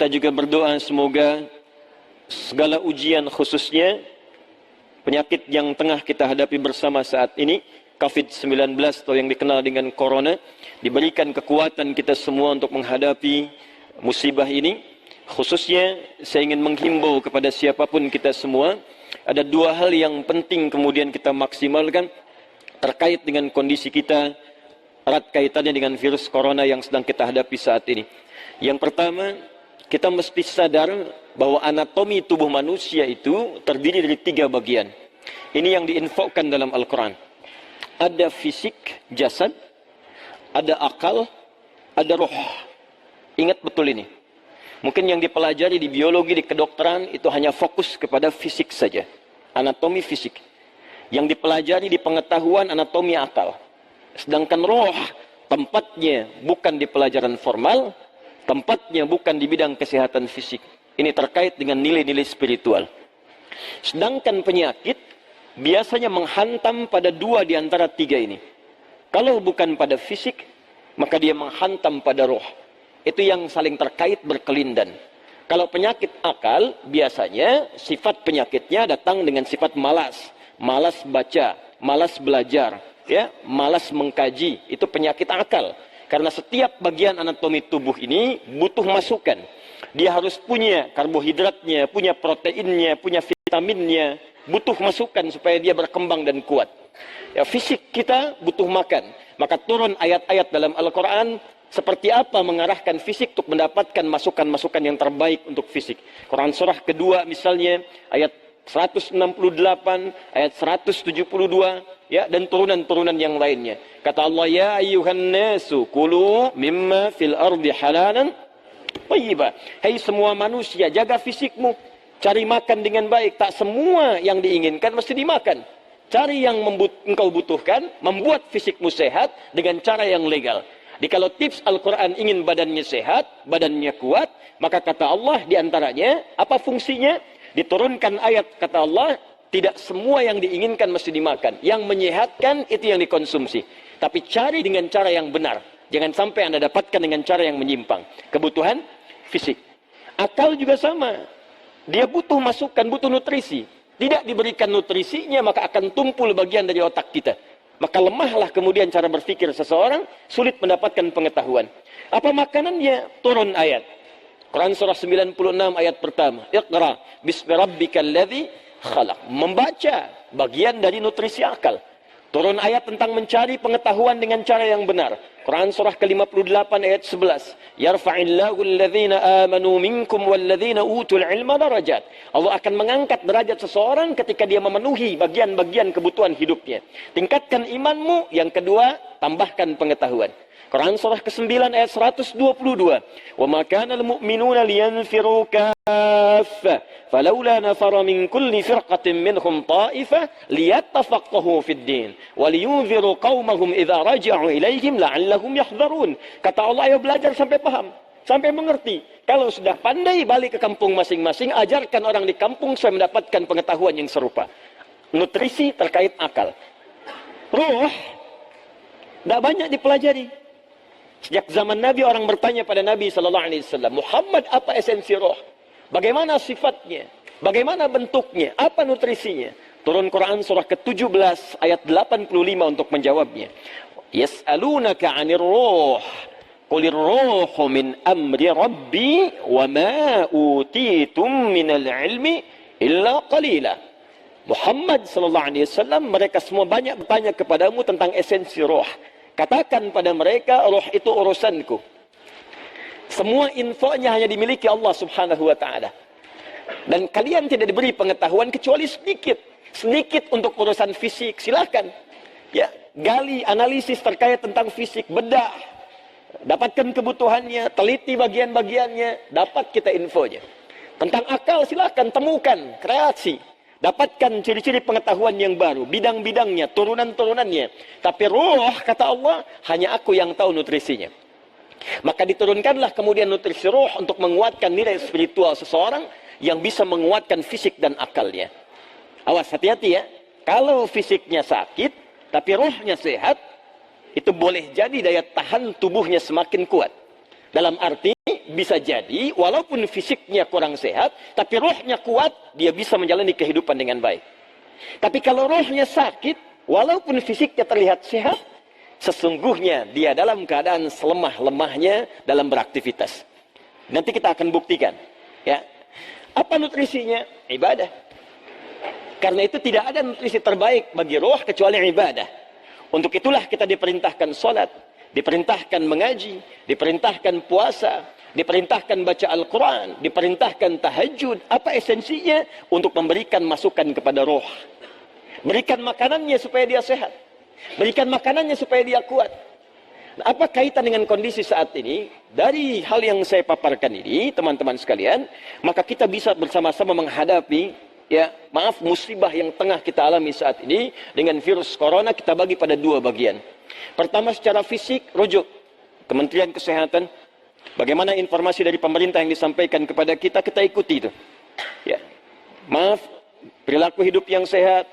Kita juga berdoa semoga segala ujian, khususnya penyakit yang tengah kita hadapi bersama saat ini, COVID-19 atau yang dikenal dengan Corona, diberikan kekuatan kita semua untuk menghadapi musibah ini. Khususnya saya ingin menghimbau kepada siapapun kita semua, ada dua hal yang penting kemudian kita maksimalkan terkait dengan kondisi kita, erat kaitannya dengan virus Corona yang sedang kita hadapi saat ini. Yang pertama, kita mesti sadar bahwa anatomi tubuh manusia itu terdiri dari 3 bagian. Ini yang diinfokan dalam Al-Quran. Ada fisik, jasad, ada akal, ada roh. Ingat betul ini. Mungkin yang dipelajari di biologi, di kedokteran, itu hanya fokus kepada fisik saja. Anatomi fisik. Yang dipelajari di pengetahuan anatomi akal. Sedangkan roh, tempatnya bukan di pelajaran formal, tempatnya bukan di bidang kesehatan fisik. Ini terkait dengan nilai-nilai spiritual. Sedangkan penyakit biasanya menghantam pada 2 di antara 3 ini. Kalau bukan pada fisik, maka dia menghantam pada roh. Itu yang saling terkait berkelindan. Kalau penyakit akal, biasanya sifat penyakitnya datang dengan sifat malas. Malas baca, malas belajar, ya, malas mengkaji. Itu penyakit akal. Karena setiap bagian anatomi tubuh ini butuh masukan. Dia harus punya karbohidratnya, punya proteinnya, punya vitaminnya. Butuh masukan supaya dia berkembang dan kuat. Ya, fisik kita butuh makan. Maka turun ayat-ayat dalam Al-Quran seperti apa mengarahkan fisik untuk mendapatkan masukan-masukan yang terbaik untuk fisik. Quran surah kedua misalnya, ayat 168, ayat 172, ya, dan turunan-turunan yang lainnya. Kata Allah, ya ayyuhan nasu kulu mimma fil ardi halalan thayyiba. Hai semua manusia, jaga fisikmu, cari makan dengan baik. Tak semua yang diinginkan mesti dimakan. Cari yang engkau butuhkan, membuat fisikmu sehat dengan cara yang legal. Jadi kalau tips Al-Quran ingin badannya sehat, badannya kuat, maka kata Allah diantaranya, apa fungsinya? Diturunkan ayat, kata Allah, tidak semua yang diinginkan mesti dimakan. Yang menyehatkan itu yang dikonsumsi. Tapi cari dengan cara yang benar. Jangan sampai Anda dapatkan dengan cara yang menyimpang. Kebutuhan fisik. Akal juga sama. Dia butuh masukan, butuh nutrisi. Tidak diberikan nutrisinya, maka akan tumpul bagian dari otak kita. Maka lemahlah kemudian cara berpikir seseorang, sulit mendapatkan pengetahuan. Apa makanannya? Turun ayat. Quran surah 96 ayat pertama. Iqra bismi rabbikal ladzi khalaq. Membaca bagian dari nutrisi akal. Turun ayat tentang mencari pengetahuan dengan cara yang benar. Quran surah ke-58 ayat 11. Yarfa'illahu alladhina amanu minkum walladhina utul ilma darajat. Allah akan mengangkat derajat seseorang ketika dia memenuhi bagian-bagian kebutuhan hidupnya. Tingkatkan imanmu. Yang kedua, tambahkan pengetahuan. Quran surah ke-9 ayat 122. Wa ma kana al-mu'minuna liyanfiru kaffah falawla nafara min kulli firqatin minhum ta'ifah liyattafaqahu fid din wa liyunziru qaumahum idza raja'u ilaihim la'allahum yahdharun. Kata Allah, ayo belajar sampai paham, sampai mengerti. Kalau sudah pandai, balik ke kampung masing-masing, ajarkan orang di kampung supaya mendapatkan pengetahuan yang serupa. Nutrisi terkait akal. Ruh tidak banyak dipelajari. Sejak zaman Nabi, orang bertanya pada Nabi SAW, Muhammad, apa esensi roh? Bagaimana sifatnya? Bagaimana bentuknya? Apa nutrisinya? Turun Quran surah ke-17 ayat 85 untuk menjawabnya. Yas'alunaka 'anir ruh. Qulir ruhu min amri rabbi wa ma utitum minal ilmi illa qalila. Muhammad SAW, mereka semua banyak bertanya kepadamu tentang esensi roh. Katakan pada mereka, roh itu urusanku. Semua infonya hanya dimiliki Allah Subhanahu wa ta'ala. Dan kalian tidak diberi pengetahuan kecuali sedikit. Sedikit untuk urusan fisik, silahkan. Ya, gali, analisis terkait tentang fisik, bedah. Dapatkan kebutuhannya, teliti bagian-bagiannya, dapat kita infonya. Tentang akal, silahkan temukan, kreasi. Dapatkan ciri-ciri pengetahuan yang baru, bidang-bidangnya, turunan-turunannya. Tapi roh, kata Allah, hanya aku yang tahu nutrisinya. Maka diturunkanlah kemudian nutrisi roh untuk menguatkan nilai spiritual seseorang yang bisa menguatkan fisik dan akalnya. Awas, hati-hati ya. Kalau fisiknya sakit, tapi rohnya sehat, itu boleh jadi daya tahan tubuhnya semakin kuat. Dalam arti bisa jadi walaupun fisiknya kurang sehat, tapi rohnya kuat, dia bisa menjalani kehidupan dengan baik. Tapi kalau rohnya sakit, walaupun fisiknya terlihat sehat, sesungguhnya dia dalam keadaan selemah-lemahnya dalam beraktivitas. Nanti kita akan buktikan. Ya, apa nutrisinya? Ibadah. Karena itu tidak ada nutrisi terbaik bagi roh kecuali ibadah. Untuk itulah kita diperintahkan sholat, diperintahkan mengaji, diperintahkan puasa, diperintahkan baca Al-Quran, diperintahkan tahajud. Apa esensinya? Untuk memberikan masukan kepada roh. Berikan makanannya supaya dia sehat. Berikan makanannya supaya dia kuat. Apa kaitan dengan kondisi saat ini? Dari hal yang saya paparkan ini, teman-teman sekalian, maka kita bisa bersama-sama menghadapi, musibah yang tengah kita alami saat ini dengan virus corona. Kita bagi pada dua bagian. Pertama, secara fisik, rujuk Kementerian Kesehatan. Bagaimana informasi dari pemerintah yang disampaikan kepada kita, kita ikuti itu. Ya, perilaku hidup yang sehat.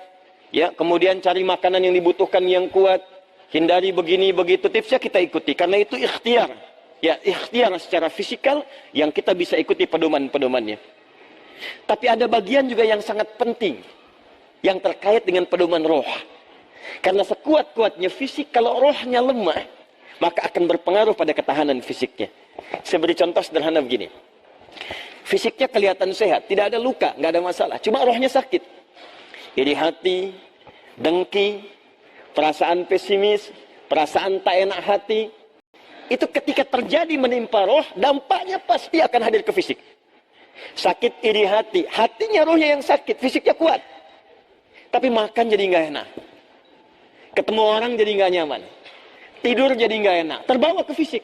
Ya, kemudian cari makanan yang dibutuhkan yang kuat, hindari begini begitu, tipsnya kita ikuti karena itu ikhtiar. Ya, ikhtiar secara fisikal yang kita bisa ikuti pedoman-pedomannya. Tapi ada bagian juga yang sangat penting yang terkait dengan pedoman roh. Karena sekuat-kuatnya fisik, kalau rohnya lemah, maka akan berpengaruh pada ketahanan fisiknya. Saya beri contoh sederhana begini. Fisiknya kelihatan sehat, tidak ada luka, nggak ada masalah, cuma rohnya sakit. Iri hati, dengki, perasaan pesimis, perasaan tak enak hati. Itu ketika terjadi menimpa roh, dampaknya pasti akan hadir ke fisik. Sakit iri hati, hatinya rohnya yang sakit, fisiknya kuat. Tapi makan jadi nggak enak. Ketemu orang jadi nggak nyaman. Tidur jadi nggak enak, terbawa ke fisik.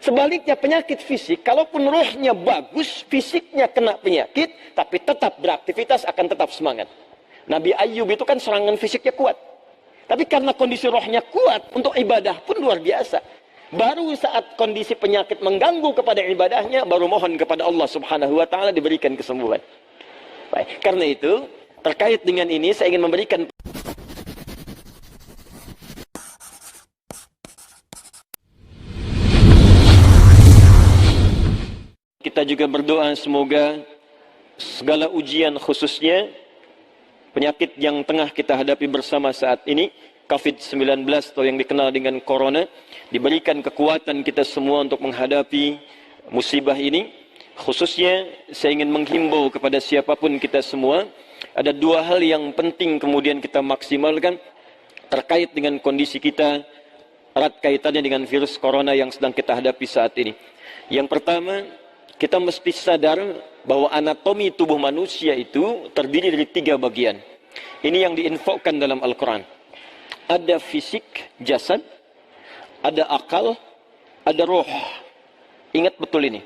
Sebaliknya penyakit fisik, kalaupun rohnya bagus, fisiknya kena penyakit, tapi tetap beraktivitas, akan tetap semangat. Nabi Ayub itu kan serangan fisiknya kuat. Tapi karena kondisi rohnya kuat, untuk ibadah pun luar biasa. Baru saat kondisi penyakit mengganggu kepada ibadahnya, baru mohon kepada Allah Subhanahu wa Ta'ala diberikan kesembuhan. Baik, karena itu, terkait dengan ini, saya ingin memberikan kita juga berdoa semoga segala ujian khususnya penyakit yang tengah kita hadapi bersama saat ini, COVID-19 atau yang dikenal dengan Corona, diberikan kekuatan kita semua untuk menghadapi musibah ini. Khususnya saya ingin menghimbau kepada siapapun kita semua, ada dua hal yang penting kemudian kita maksimalkan terkait dengan kondisi kita, erat kaitannya dengan virus Corona yang sedang kita hadapi saat ini. Yang pertama, kita mesti sadar bahwa anatomi tubuh manusia itu terdiri dari 3 bagian. Ini yang diinfokan dalam Al-Quran. Ada fisik, jasad, ada akal, ada roh. Ingat betul ini.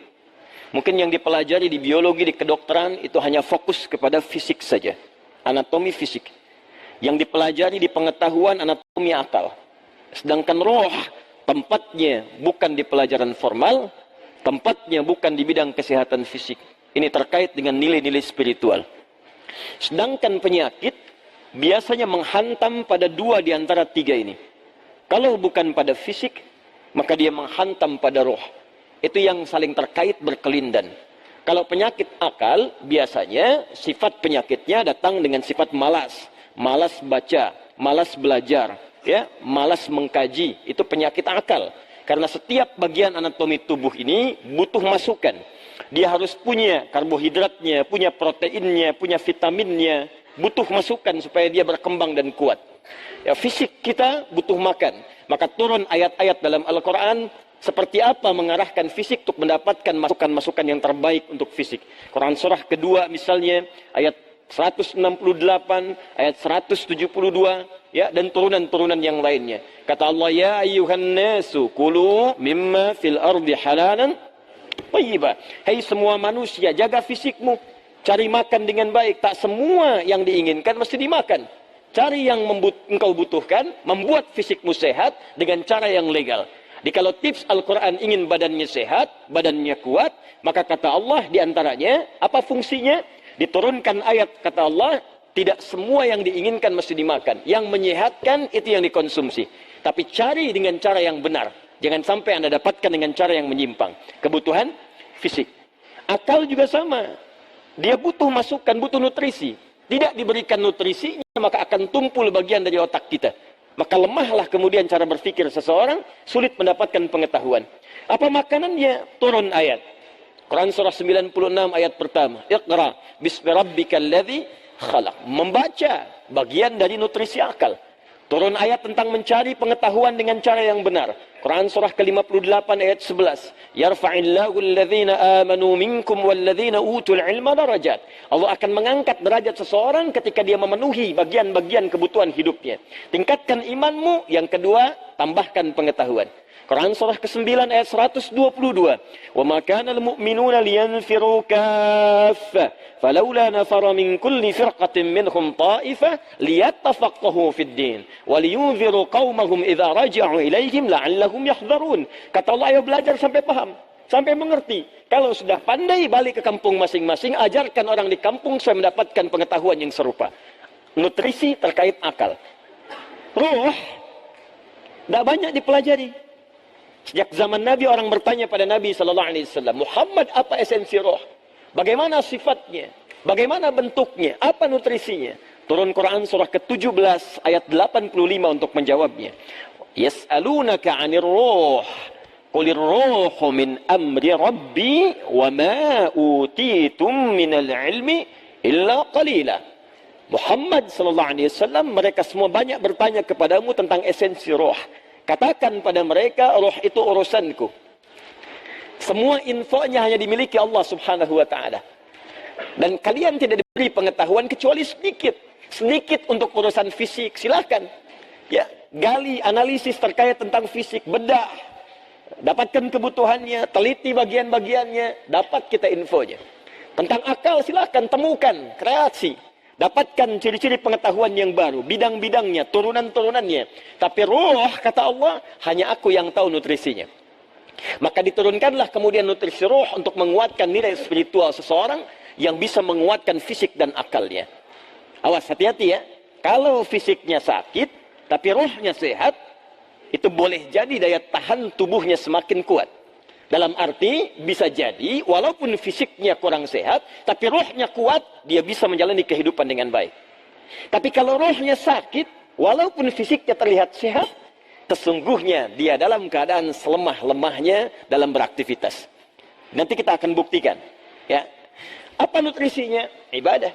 Mungkin yang dipelajari di biologi, di kedokteran, itu hanya fokus kepada fisik saja. Anatomi fisik. Yang dipelajari di pengetahuan, anatomi akal. Sedangkan roh, tempatnya bukan di pelajaran formal, tempatnya bukan di bidang kesehatan fisik. Ini terkait dengan nilai-nilai spiritual. Sedangkan penyakit biasanya menghantam pada 2 di antara 3 ini. Kalau bukan pada fisik, maka dia menghantam pada roh. Itu yang saling terkait berkelindan. Kalau penyakit akal, biasanya sifat penyakitnya datang dengan sifat malas. Malas baca, malas belajar, malas mengkaji. Itu penyakit akal. Karena setiap bagian anatomi tubuh ini butuh masukan. Dia harus punya karbohidratnya, punya proteinnya, punya vitaminnya. Butuh masukan supaya dia berkembang dan kuat. Ya, fisik kita butuh makan. Maka turun ayat-ayat dalam Al-Quran seperti apa mengarahkan fisik untuk mendapatkan masukan-masukan yang terbaik untuk fisik. Quran surah kedua misalnya ayat 168, ayat 172, dan turunan-turunan yang lainnya. Kata Allah, ya ayyuhan nasu kulu mimma fil ardi halalan thayyibah. Hai semua manusia, jaga fisikmu, cari makan dengan baik. Tak semua yang diinginkan mesti dimakan. Cari yang engkau butuhkan, membuat fisikmu sehat dengan cara yang legal. Jadi kalau tips Al-Quran ingin badannya sehat, badannya kuat, maka kata Allah diantaranya, apa fungsinya? Diturunkan ayat, kata Allah, tidak semua yang diinginkan mesti dimakan. Yang menyehatkan itu yang dikonsumsi. Tapi cari dengan cara yang benar. Jangan sampai Anda dapatkan dengan cara yang menyimpang. Kebutuhan fisik. Akal juga sama. Dia butuh masukan, butuh nutrisi. Tidak diberikan nutrisinya, maka akan tumpul bagian dari otak kita. Maka lemahlah kemudian cara berpikir seseorang, sulit mendapatkan pengetahuan. Apa makanannya? Turun ayat. Quran surah 96 ayat pertama. Iqra bismi rabbikal ladzi khalaq. Membaca bagian dari nutrisi akal. Turun ayat tentang mencari pengetahuan dengan cara yang benar. Quran surah ke-58 ayat 11. Yarfa'illahu alladhina amanu minkum walladhina utul ilma darajat. Allah akan mengangkat derajat seseorang ketika dia memenuhi bagian-bagian kebutuhan hidupnya. Tingkatkan imanmu. Yang kedua, tambahkan pengetahuan. Quran surah ke-9 ayat 122. Wa ma kana al-mu'minuna liyanfiru kaffah falawla nafara min kulli firqatin minhum ta'ifah liyattafaqahu fid din wa liyunziru qaumahum idza raja'u ilaihim la'allahum yahdharun. Kata Allah, ayo belajar sampai paham, sampai mengerti. Kalau sudah pandai, balik ke kampung masing-masing, ajarkan orang di kampung supaya mendapatkan pengetahuan yang serupa. Nutrisi terkait akal. Ruh tidak banyak dipelajari. Sejak zaman Nabi, orang bertanya pada Nabi SAW, Muhammad, apa esensi roh? Bagaimana sifatnya? Bagaimana bentuknya? Apa nutrisinya? Turun Quran surah ke-17 ayat 85 untuk menjawabnya. Yas'alunaka 'anir ruh. Qulir ruhu min amri rabbi wa ma utitum minal ilmi illa qalila. Muhammad SAW, mereka semua banyak bertanya kepadamu tentang esensi roh. Katakan pada mereka, roh itu urusanku. Semua infonya hanya dimiliki Allah Subhanahu wa ta'ala. Dan kalian tidak diberi pengetahuan kecuali sedikit. Sedikit untuk urusan fisik, silakan. Ya, gali analisis terkait tentang fisik, bedah. Dapatkan kebutuhannya, teliti bagian-bagiannya, dapat kita infonya. Tentang akal silakan temukan, kreasi. Dapatkan ciri-ciri pengetahuan yang baru, bidang-bidangnya, turunan-turunannya. Tapi ruh, kata Allah, hanya aku yang tahu nutrisinya. Maka diturunkanlah kemudian nutrisi ruh untuk menguatkan nilai spiritual seseorang yang bisa menguatkan fisik dan akalnya. Awas, hati-hati ya. Kalau fisiknya sakit, tapi ruhnya sehat, itu boleh jadi daya tahan tubuhnya semakin kuat. Dalam arti, bisa jadi, walaupun fisiknya kurang sehat, tapi rohnya kuat, dia bisa menjalani kehidupan dengan baik. Tapi kalau rohnya sakit, walaupun fisiknya terlihat sehat, sesungguhnya dia dalam keadaan selemah-lemahnya dalam beraktivitas. Nanti kita akan buktikan. Ya. Apa nutrisinya? Ibadah.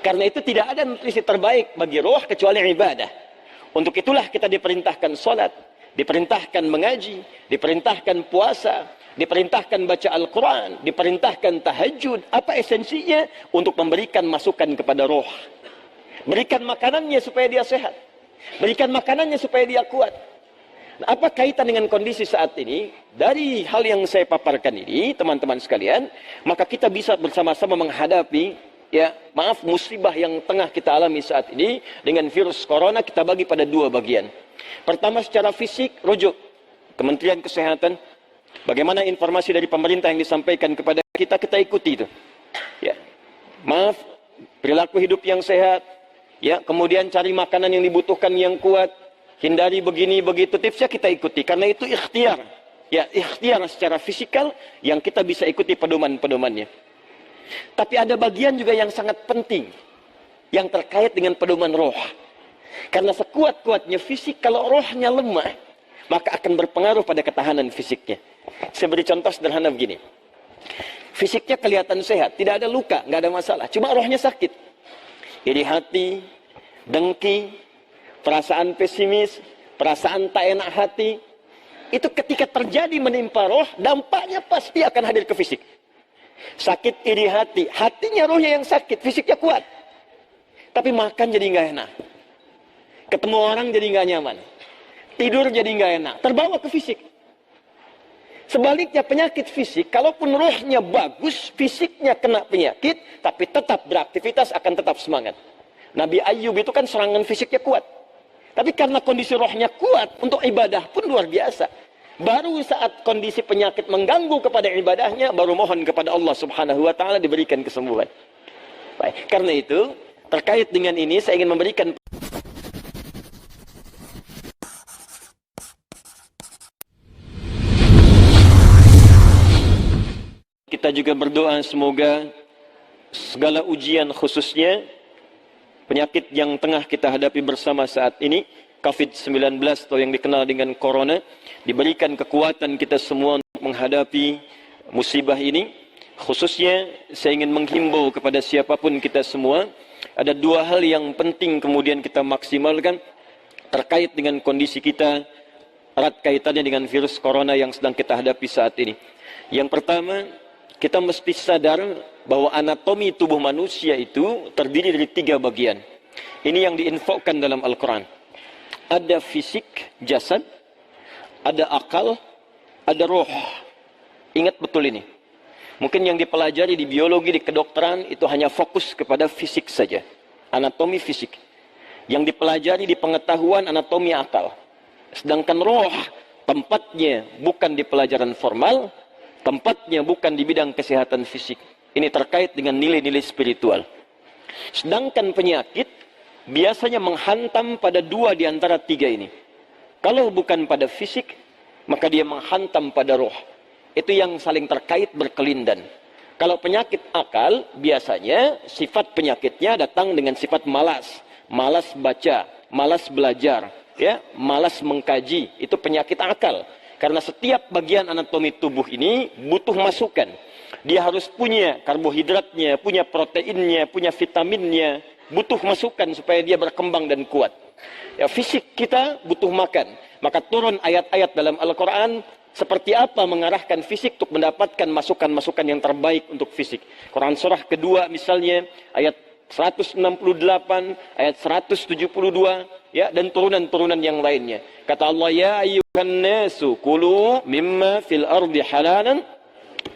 Karena itu tidak ada nutrisi terbaik bagi roh kecuali ibadah. Untuk itulah kita diperintahkan sholat, diperintahkan mengaji, diperintahkan puasa, diperintahkan baca Al-Quran, diperintahkan tahajud. Apa esensinya? Untuk memberikan masukan kepada roh. Berikan makanannya supaya dia sehat. Berikan makanannya supaya dia kuat. Nah, apa kaitan dengan kondisi saat ini? Dari hal yang saya paparkan ini, teman-teman sekalian, maka kita bisa bersama-sama menghadapi, musibah yang tengah kita alami saat ini dengan virus corona. Kita bagi pada dua bagian. Pertama, secara fisik, rujuk Kementerian Kesehatan. Bagaimana informasi dari pemerintah yang disampaikan kepada kita, kita ikuti itu. Ya. Perilaku hidup yang sehat. Ya, kemudian cari makanan yang dibutuhkan yang kuat. Hindari begini, begitu. Tipsnya kita ikuti. Karena itu ikhtiar. Ya, ikhtiar secara fisikal yang kita bisa ikuti pedoman-pedomannya. Tapi ada bagian juga yang sangat penting. Yang terkait dengan pedoman roh. Karena sekuat-kuatnya fisik, kalau rohnya lemah, maka akan berpengaruh pada ketahanan fisiknya. Saya beri contoh sederhana begini. Fisiknya kelihatan sehat, tidak ada luka, nggak ada masalah. Cuma rohnya sakit. Iri hati, dengki, perasaan pesimis, perasaan tak enak hati. Itu ketika terjadi menimpa roh, dampaknya pasti akan hadir ke fisik. Sakit iri hati, hatinya rohnya yang sakit, fisiknya kuat. Tapi makan jadi nggak enak. Ketemu orang jadi nggak nyaman. Tidur jadi nggak enak. Terbawa ke fisik. Sebaliknya penyakit fisik, kalaupun rohnya bagus, fisiknya kena penyakit, tapi tetap beraktivitas akan tetap semangat. Nabi Ayub itu kan serangan fisiknya kuat. Tapi karena kondisi rohnya kuat, untuk ibadah pun luar biasa. Baru saat kondisi penyakit mengganggu kepada ibadahnya, baru mohon kepada Allah Subhanahu wa ta'ala diberikan kesembuhan. Baik, karena itu, terkait dengan ini saya ingin memberikan juga berdoa semoga segala ujian khususnya penyakit yang tengah kita hadapi bersama saat ini, COVID-19 atau yang dikenal dengan Corona, diberikan kekuatan kita semua untuk menghadapi musibah ini. Khususnya saya ingin menghimbau kepada siapapun kita semua, ada dua hal yang penting kemudian kita maksimalkan terkait dengan kondisi kita, erat kaitannya dengan virus Corona yang sedang kita hadapi saat ini. Yang pertama, kita mesti sadar bahwa anatomi tubuh manusia itu terdiri dari 3 bagian. Ini yang diinfokan dalam Al-Quran. Ada fisik, jasad, ada akal, ada roh. Ingat betul ini. Mungkin yang dipelajari di biologi, di kedokteran, itu hanya fokus kepada fisik saja. Anatomi fisik. Yang dipelajari di pengetahuan anatomi akal. Sedangkan roh, tempatnya bukan di pelajaran formal, tempatnya bukan di bidang kesehatan fisik. Ini terkait dengan nilai-nilai spiritual. Sedangkan penyakit biasanya menghantam pada 2 di antara 3 ini. Kalau bukan pada fisik, maka dia menghantam pada roh. Itu yang saling terkait berkelindan. Kalau penyakit akal, biasanya sifat penyakitnya datang dengan sifat malas. Malas baca, malas belajar, ya, malas mengkaji. Itu penyakit akal. Karena setiap bagian anatomi tubuh ini butuh masukan. Dia harus punya karbohidratnya, punya proteinnya, punya vitaminnya. Butuh masukan supaya dia berkembang dan kuat. Ya, fisik kita butuh makan. Maka turun ayat-ayat dalam Al-Quran seperti apa mengarahkan fisik untuk mendapatkan masukan-masukan yang terbaik untuk fisik. Quran surah kedua misalnya ayat 168, ayat 172, ya, dan turunan-turunan yang lainnya. Kata Allah, ya ayyuhan nasu kulu mimma fil ardi halalan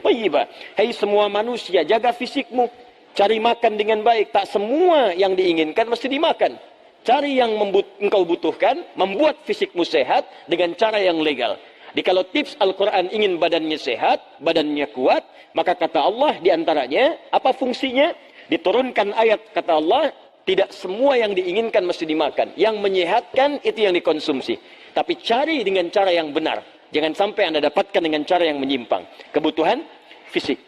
thayyibah. Hai semua manusia, jaga fisikmu, cari makan dengan baik. Tak semua yang diinginkan mesti dimakan. Cari yang engkau butuhkan, membuat fisikmu sehat dengan cara yang legal. Jadi kalau tips Al-Quran ingin badannya sehat, badannya kuat, maka kata Allah diantaranya, apa fungsinya? Diturunkan ayat, kata Allah, tidak semua yang diinginkan mesti dimakan. Yang menyehatkan itu yang dikonsumsi. Tapi cari dengan cara yang benar. Jangan sampai Anda dapatkan dengan cara yang menyimpang. Kebutuhan fisik.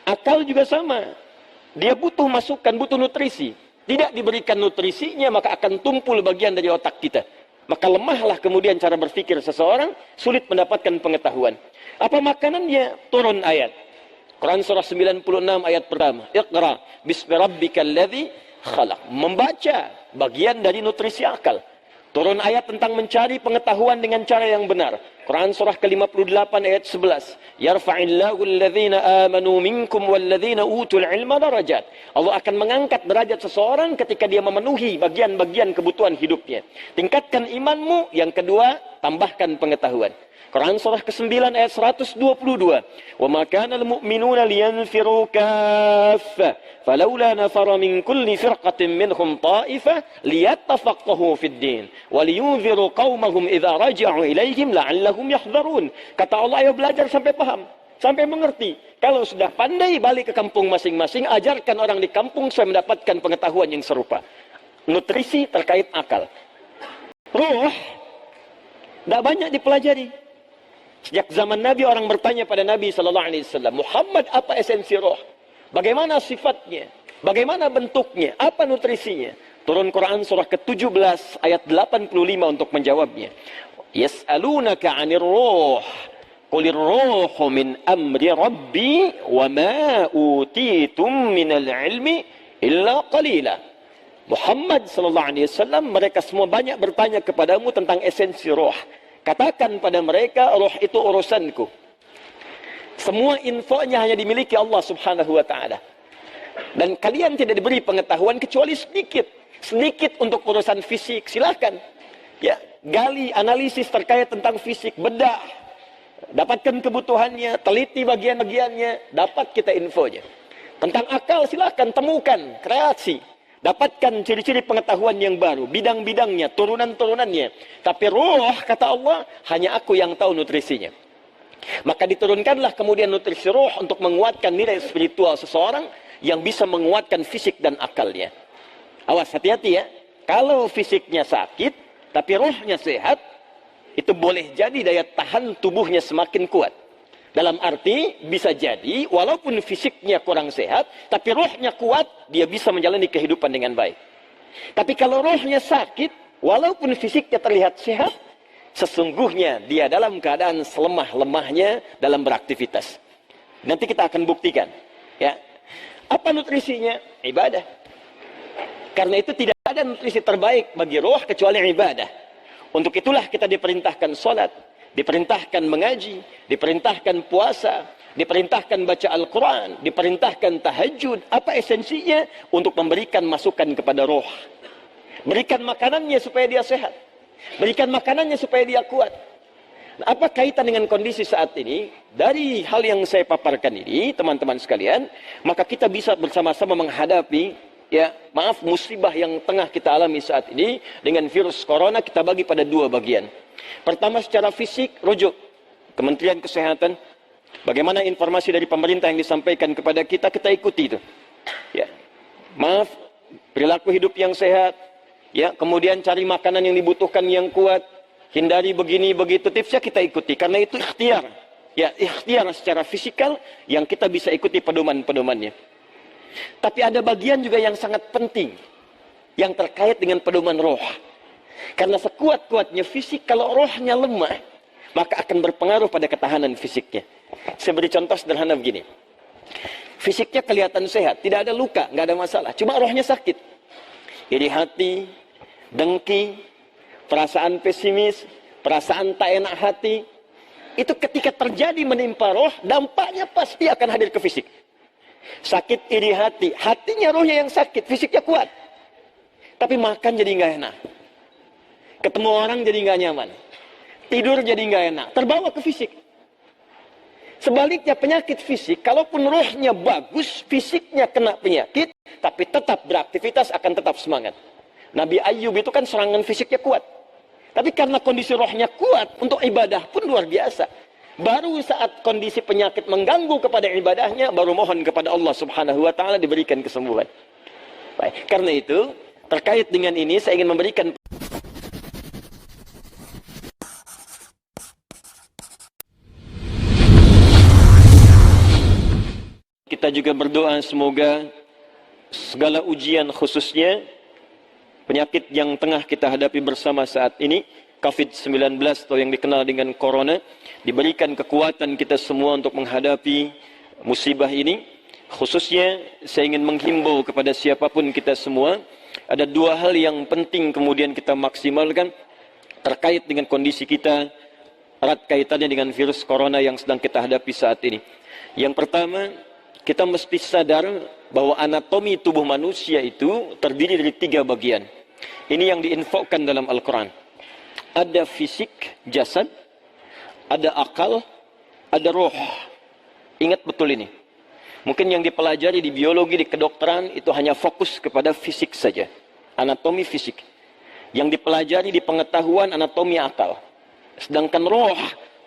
Akal juga sama. Dia butuh masukan, butuh nutrisi. Tidak diberikan nutrisinya, maka akan tumpul bagian dari otak kita. Maka lemahlah kemudian cara berpikir seseorang, sulit mendapatkan pengetahuan. Apa makanannya? Turun ayat. Quran surah 96 ayat pertama. Iqra bismi rabbikal ladzi khalaq. Membaca bagian dari nutrisi akal. Turun ayat tentang mencari pengetahuan dengan cara yang benar. Quran surah ke-58 ayat 11. Yarfa'illahu alladhina amanu minkum walladhina utul ilma darajat. Allah akan mengangkat derajat seseorang ketika dia memenuhi bagian-bagian kebutuhan hidupnya. Tingkatkan imanmu. Yang kedua, tambahkan pengetahuan. Quran surah ke-9 ayat 122. Wa ma kana al-mu'minuna liyanfiru kaffah falawla nafara min kulli firqatin minhum ta'ifah liyattafaqahu fid din wa liyunziru qaumahum idza raja'u ilaihim la'allahum yahdharun. Kata Allah, ayo belajar sampai paham, sampai mengerti. Kalau sudah pandai, balik ke kampung masing-masing, ajarkan orang di kampung supaya mendapatkan pengetahuan yang serupa. Nutrisi terkait akal. Ruh tidak banyak dipelajari. Sejak zaman Nabi, orang bertanya pada Nabi SAW, Muhammad, apa esensi roh? Bagaimana sifatnya? Bagaimana bentuknya? Apa nutrisinya? Turun Quran surah ke-17 ayat 85 untuk menjawabnya. Yas'alunaka 'anir ruh. Qulir ruhu min amri rabbi wa ma utitum minal ilmi illa qalila. Muhammad SAW, mereka semua banyak bertanya kepadamu tentang esensi roh. Katakan pada mereka, roh itu urusanku. Semua infonya hanya dimiliki Allah subhanahu wa ta'ala. Dan kalian tidak diberi pengetahuan kecuali sedikit. Sedikit untuk urusan fisik, silakan. Ya, gali, analisis terkait tentang fisik, bedah. Dapatkan kebutuhannya, teliti bagian-bagiannya, dapat kita infonya. Tentang akal, silakan temukan, kreasi. Dapatkan ciri-ciri pengetahuan yang baru, bidang-bidangnya, turunan-turunannya. Tapi roh, kata Allah, hanya aku yang tahu nutrisinya. Maka diturunkanlah kemudian nutrisi roh untuk menguatkan nilai spiritual seseorang yang bisa menguatkan fisik dan akalnya. Awas, hati-hati ya. Kalau fisiknya sakit, tapi rohnya sehat, itu boleh jadi daya tahan tubuhnya semakin kuat. Dalam arti bisa jadi walaupun fisiknya kurang sehat, tapi rohnya kuat, dia bisa menjalani kehidupan dengan baik. Tapi kalau rohnya sakit, walaupun fisiknya terlihat sehat, sesungguhnya dia dalam keadaan selemah-lemahnya dalam beraktivitas. Nanti kita akan buktikan. Ya, apa nutrisinya? Ibadah. Karena itu tidak ada nutrisi terbaik bagi roh kecuali ibadah. Untuk itulah kita diperintahkan sholat, diperintahkan mengaji, diperintahkan puasa, diperintahkan baca Al-Quran, diperintahkan tahajud. Apa esensinya? Untuk memberikan masukan kepada roh. Berikan makanannya supaya dia sehat. Berikan makanannya supaya dia kuat. Nah, apa kaitan dengan kondisi saat ini? Dari hal yang saya paparkan ini, teman-teman sekalian, maka kita bisa bersama-sama menghadapi, musibah yang tengah kita alami saat ini dengan virus corona. Kita bagi pada dua bagian. Pertama, secara fisik, rujuk Kementerian Kesehatan. Bagaimana informasi dari pemerintah yang disampaikan kepada kita, kita ikuti itu. Ya, perilaku hidup yang sehat. Ya, kemudian cari makanan yang dibutuhkan yang kuat, hindari begini begitu, tipsnya kita ikuti karena itu ikhtiar. Ya, ikhtiar secara fisikal yang kita bisa ikuti pedoman-pedomannya. Tapi ada bagian juga yang sangat penting yang terkait dengan pedoman roh. Karena sekuat-kuatnya fisik, kalau rohnya lemah, maka akan berpengaruh pada ketahanan fisiknya. Saya beri contoh sederhana begini. Fisiknya kelihatan sehat, tidak ada luka, nggak ada masalah, cuma rohnya sakit. Iri hati, dengki, perasaan pesimis, perasaan tak enak hati. Itu ketika terjadi menimpa roh, dampaknya pasti akan hadir ke fisik. Sakit iri hati, hatinya rohnya yang sakit, fisiknya kuat. Tapi makan jadi nggak enak. Ketemu orang jadi nggak nyaman. Tidur jadi nggak enak, terbawa ke fisik. Sebaliknya penyakit fisik, kalaupun rohnya bagus, fisiknya kena penyakit, tapi tetap beraktivitas akan tetap semangat. Nabi Ayub itu kan serangan fisiknya kuat. Tapi karena kondisi rohnya kuat, untuk ibadah pun luar biasa. Baru saat kondisi penyakit mengganggu kepada ibadahnya, baru mohon kepada Allah Subhanahu wa Ta'ala diberikan kesembuhan. Baik, karena itu, terkait dengan ini saya ingin memberikan kita juga berdoa semoga segala ujian khususnya penyakit yang tengah kita hadapi bersama saat ini, COVID-19 atau yang dikenal dengan Corona, diberikan kekuatan kita semua untuk menghadapi musibah ini. Khususnya saya ingin menghimbau kepada siapapun kita semua, ada dua hal yang penting kemudian kita maksimalkan terkait dengan kondisi kita, erat kaitannya dengan virus Corona yang sedang kita hadapi saat ini. Yang pertama, kita mesti sadar bahwa anatomi tubuh manusia itu terdiri dari 3 bagian. Ini yang diinfokan dalam Al-Quran. Ada fisik, jasad, ada akal, ada roh. Ingat betul ini. Mungkin yang dipelajari di biologi, di kedokteran, itu hanya fokus kepada fisik saja. Anatomi fisik. Yang dipelajari di pengetahuan anatomi akal. Sedangkan roh,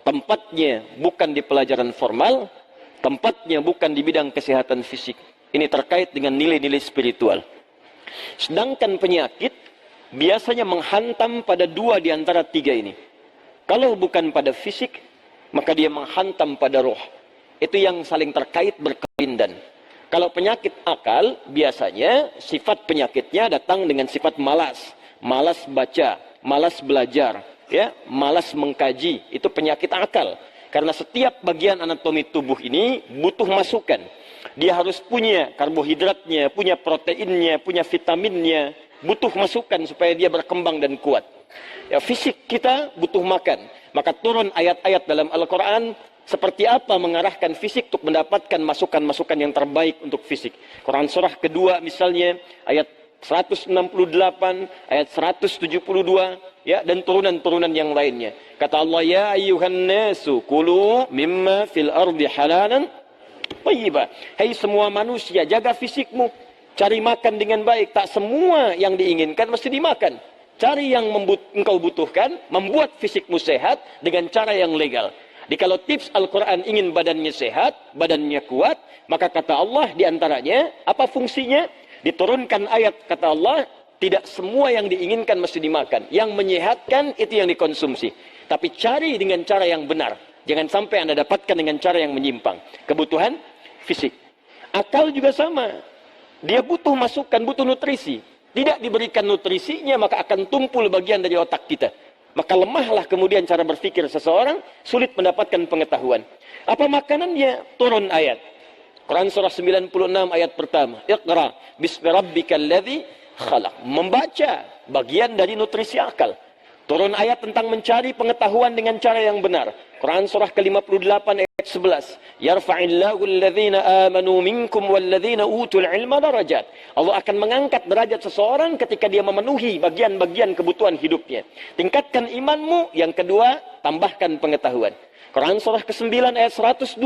tempatnya bukan di pelajaran formal, tempatnya bukan di bidang kesehatan fisik. Ini terkait dengan nilai-nilai spiritual. Sedangkan penyakit biasanya menghantam pada 2 di antara 3 ini. Kalau bukan pada fisik, maka dia menghantam pada roh. Itu yang saling terkait berkelindan. Kalau penyakit akal, biasanya sifat penyakitnya datang dengan sifat malas. Malas baca, malas belajar, ya, malas mengkaji. Itu penyakit akal. Karena setiap bagian anatomi tubuh ini butuh masukan. Dia harus punya karbohidratnya, punya proteinnya, punya vitaminnya. Butuh masukan supaya dia berkembang dan kuat. Ya, fisik kita butuh makan. Maka turun ayat-ayat dalam Al-Quran seperti apa mengarahkan fisik untuk mendapatkan masukan-masukan yang terbaik untuk fisik. Quran surah kedua misalnya ayat 168, ayat 172, ya, dan turunan-turunan yang lainnya. Kata Allah, ya ayyuhan nasu kulu mimma fil ardi halalan thayyibah. Hai semua manusia, jaga fisikmu, cari makan dengan baik. Tak semua yang diinginkan mesti dimakan. Cari yang engkau butuhkan, membuat fisikmu sehat dengan cara yang legal. Jadi kalau tips Al-Quran ingin badannya sehat, badannya kuat, maka kata Allah diantaranya, apa fungsinya? Diturunkan ayat, kata Allah, tidak semua yang diinginkan mesti dimakan. Yang menyehatkan itu yang dikonsumsi. Tapi cari dengan cara yang benar. Jangan sampai Anda dapatkan dengan cara yang menyimpang. Kebutuhan fisik. Akal juga sama. Dia butuh masukan, butuh nutrisi. Tidak diberikan nutrisinya, maka akan tumpul bagian dari otak kita. Maka lemahlah kemudian cara berpikir seseorang, sulit mendapatkan pengetahuan. Apa makanannya? Turun ayat. Quran surah 96 ayat pertama. Iqra bismi rabbikal ladzi khalaq. Membaca bagian dari nutrisi akal. Turun ayat tentang mencari pengetahuan dengan cara yang benar. Quran surah ke-58 ayat 11. Yarfa'illahu alladhina amanu minkum walladhina utul ilma darajat. Allah akan mengangkat derajat seseorang ketika dia memenuhi bagian-bagian kebutuhan hidupnya. Tingkatkan imanmu. Yang kedua, tambahkan pengetahuan. Quran surah ke-9 ayat 122.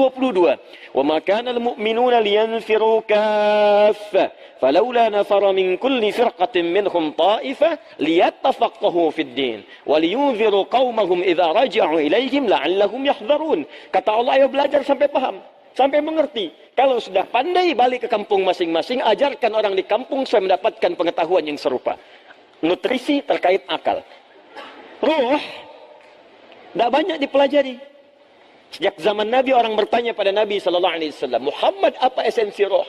Wa ma kana al-mu'minuna liyanfiru kaffah falawla nafara min kulli firqatin minhum ta'ifah liyattafaqahu fid din wa liyunziru qaumahum idza raja'u ilaihim la'allahum yahdharun. Kata Allah, ayo belajar sampai paham, sampai mengerti. Kalau sudah pandai, balik ke kampung masing-masing, ajarkan orang di kampung supaya mendapatkan pengetahuan yang serupa. Nutrisi terkait akal. Ruh tidak banyak dipelajari. Sejak zaman Nabi, orang bertanya pada Nabi SAW, Muhammad, apa esensi roh?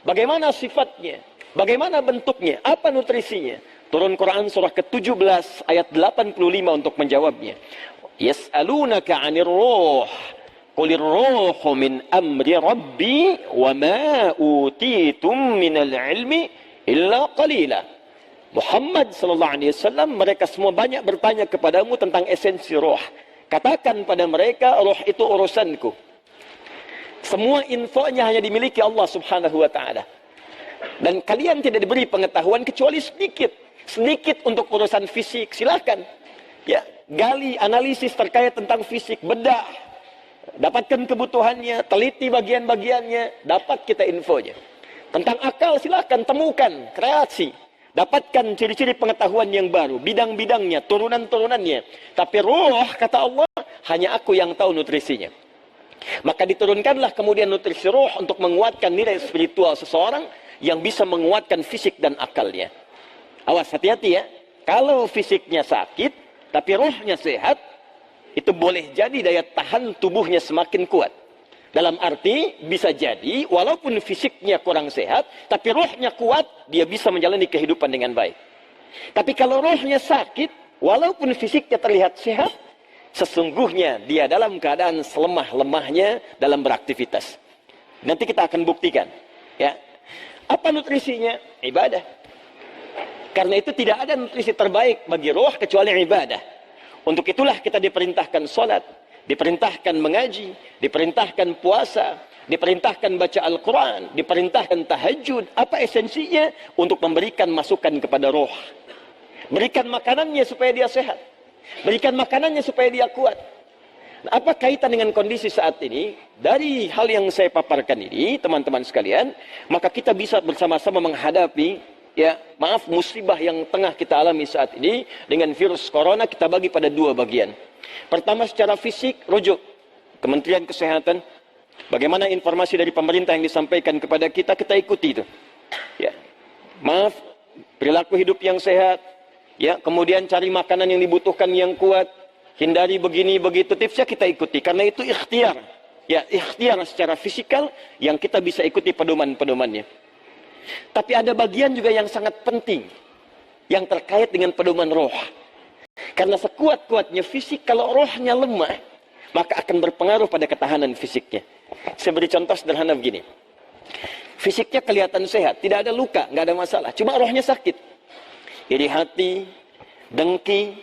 Bagaimana sifatnya? Bagaimana bentuknya? Apa nutrisinya? Turun Quran surah ke-17 ayat 85 untuk menjawabnya. Yas'alunaka 'anir ruh. Qulir ruhu min amri rabbi wa ma utitum minal ilmi illa qalila. Muhammad SAW, mereka semua banyak bertanya kepadamu tentang esensi roh. Katakan pada mereka, roh itu urusanku. Semua infonya hanya dimiliki Allah Subhanahu wa ta'ala. Dan kalian tidak diberi pengetahuan kecuali sedikit. Sedikit untuk urusan fisik, silakan. Ya, gali analisis terkait tentang fisik, bedah. Dapatkan kebutuhannya, teliti bagian-bagiannya, dapat kita infonya. Tentang akal silakan temukan, kreasi. Dapatkan ciri-ciri pengetahuan yang baru, bidang-bidangnya, turunan-turunannya. Tapi roh, kata Allah, hanya aku yang tahu nutrisinya. Maka diturunkanlah kemudian nutrisi roh untuk menguatkan nilai spiritual seseorang yang bisa menguatkan fisik dan akalnya. Awas, hati-hati ya. Kalau fisiknya sakit, tapi rohnya sehat, itu boleh jadi daya tahan tubuhnya semakin kuat. Dalam arti, bisa jadi, walaupun fisiknya kurang sehat, tapi rohnya kuat, dia bisa menjalani kehidupan dengan baik. Tapi kalau rohnya sakit, walaupun fisiknya terlihat sehat, sesungguhnya dia dalam keadaan selemah-lemahnya dalam beraktivitas. Nanti kita akan buktikan. Ya. Apa nutrisinya? Ibadah. Karena itu tidak ada nutrisi terbaik bagi roh kecuali ibadah. Untuk itulah kita diperintahkan sholat, diperintahkan mengaji, diperintahkan puasa, diperintahkan baca Al-Quran, diperintahkan tahajud. Apa esensinya? Untuk memberikan masukan kepada roh. Berikan makanannya supaya dia sehat. Berikan makanannya supaya dia kuat. Nah, apa kaitan dengan kondisi saat ini? Dari hal yang saya paparkan ini, teman-teman sekalian, maka kita bisa bersama-sama menghadapi, musibah yang tengah kita alami saat ini dengan virus corona. Kita bagi pada dua bagian. Pertama, secara fisik, rujuk Kementerian Kesehatan. Bagaimana informasi dari pemerintah yang disampaikan kepada kita, kita ikuti itu. Ya. Maaf, perilaku hidup yang sehat. Ya, kemudian cari makanan yang dibutuhkan yang kuat. Hindari begini, begitu. Tipsnya kita ikuti. Karena itu ikhtiar. Ya, ikhtiar secara fisikal yang kita bisa ikuti pedoman-pedomannya. Tapi ada bagian juga yang sangat penting. Yang terkait dengan pedoman roh. Karena sekuat-kuatnya fisik, kalau rohnya lemah, maka akan berpengaruh pada ketahanan fisiknya. Saya beri contoh sederhana begini. Fisiknya kelihatan sehat, tidak ada luka, nggak ada masalah. Cuma rohnya sakit. Iri hati, dengki,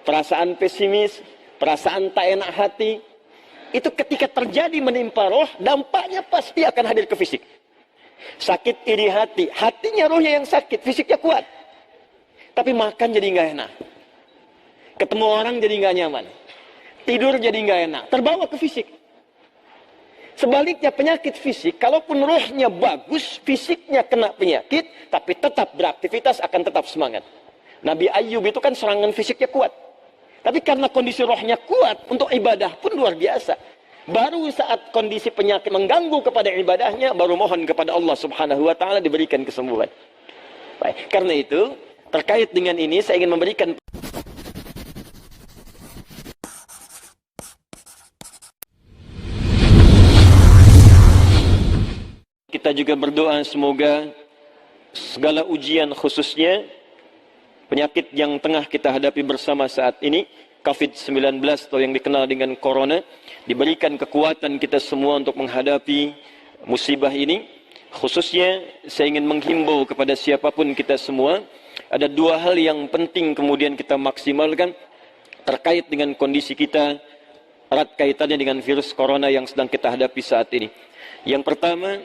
perasaan pesimis, perasaan tak enak hati. Itu ketika terjadi menimpa roh, dampaknya pasti akan hadir ke fisik. Sakit iri hati, hatinya rohnya yang sakit, fisiknya kuat. Tapi makan jadi nggak enak. Ketemu orang jadi nggak nyaman. Tidur jadi nggak enak. Terbawa ke fisik. Sebaliknya penyakit fisik, kalaupun rohnya bagus, fisiknya kena penyakit, tapi tetap beraktivitas akan tetap semangat. Nabi Ayub itu kan serangan fisiknya kuat. Tapi karena kondisi rohnya kuat, untuk ibadah pun luar biasa. Baru saat kondisi penyakit mengganggu kepada ibadahnya, baru mohon kepada Allah Subhanahu wa ta'ala diberikan kesembuhan. Baik, karena itu, terkait dengan ini saya ingin memberikan juga berdoa semoga segala ujian khususnya penyakit yang tengah kita hadapi bersama saat ini, COVID-19 atau yang dikenal dengan Corona, diberikan kekuatan kita semua untuk menghadapi musibah ini. Khususnya saya ingin menghimbau kepada siapapun kita semua, ada dua hal yang penting kemudian kita maksimalkan terkait dengan kondisi kita, erat kaitannya dengan virus Corona yang sedang kita hadapi saat ini. Yang pertama,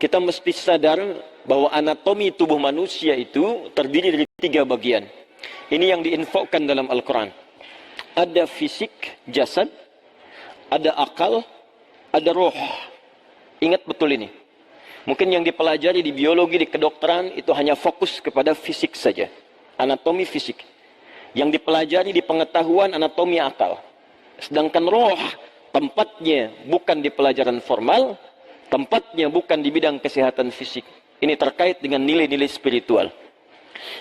kita mesti sadar bahwa anatomi tubuh manusia itu terdiri dari 3 bagian. Ini yang diinfokan dalam Al-Quran. Ada fisik, jasad, ada akal, ada roh. Ingat betul ini. Mungkin yang dipelajari di biologi, di kedokteran, itu hanya fokus kepada fisik saja. Anatomi fisik. Yang dipelajari di pengetahuan anatomi akal. Sedangkan roh, tempatnya bukan di pelajaran formal, tempatnya bukan di bidang kesehatan fisik. Ini terkait dengan nilai-nilai spiritual.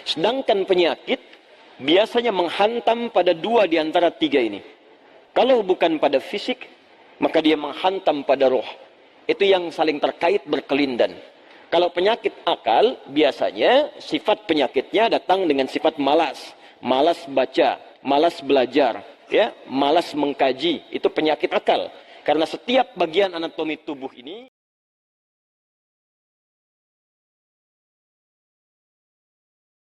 Sedangkan penyakit biasanya menghantam pada 2 di antara 3 ini. Kalau bukan pada fisik, maka dia menghantam pada roh. Itu yang saling terkait berkelindan. Kalau penyakit akal, biasanya sifat penyakitnya datang dengan sifat malas. Malas baca, malas belajar, ya, malas mengkaji. Itu penyakit akal. Karena setiap bagian anatomi tubuh ini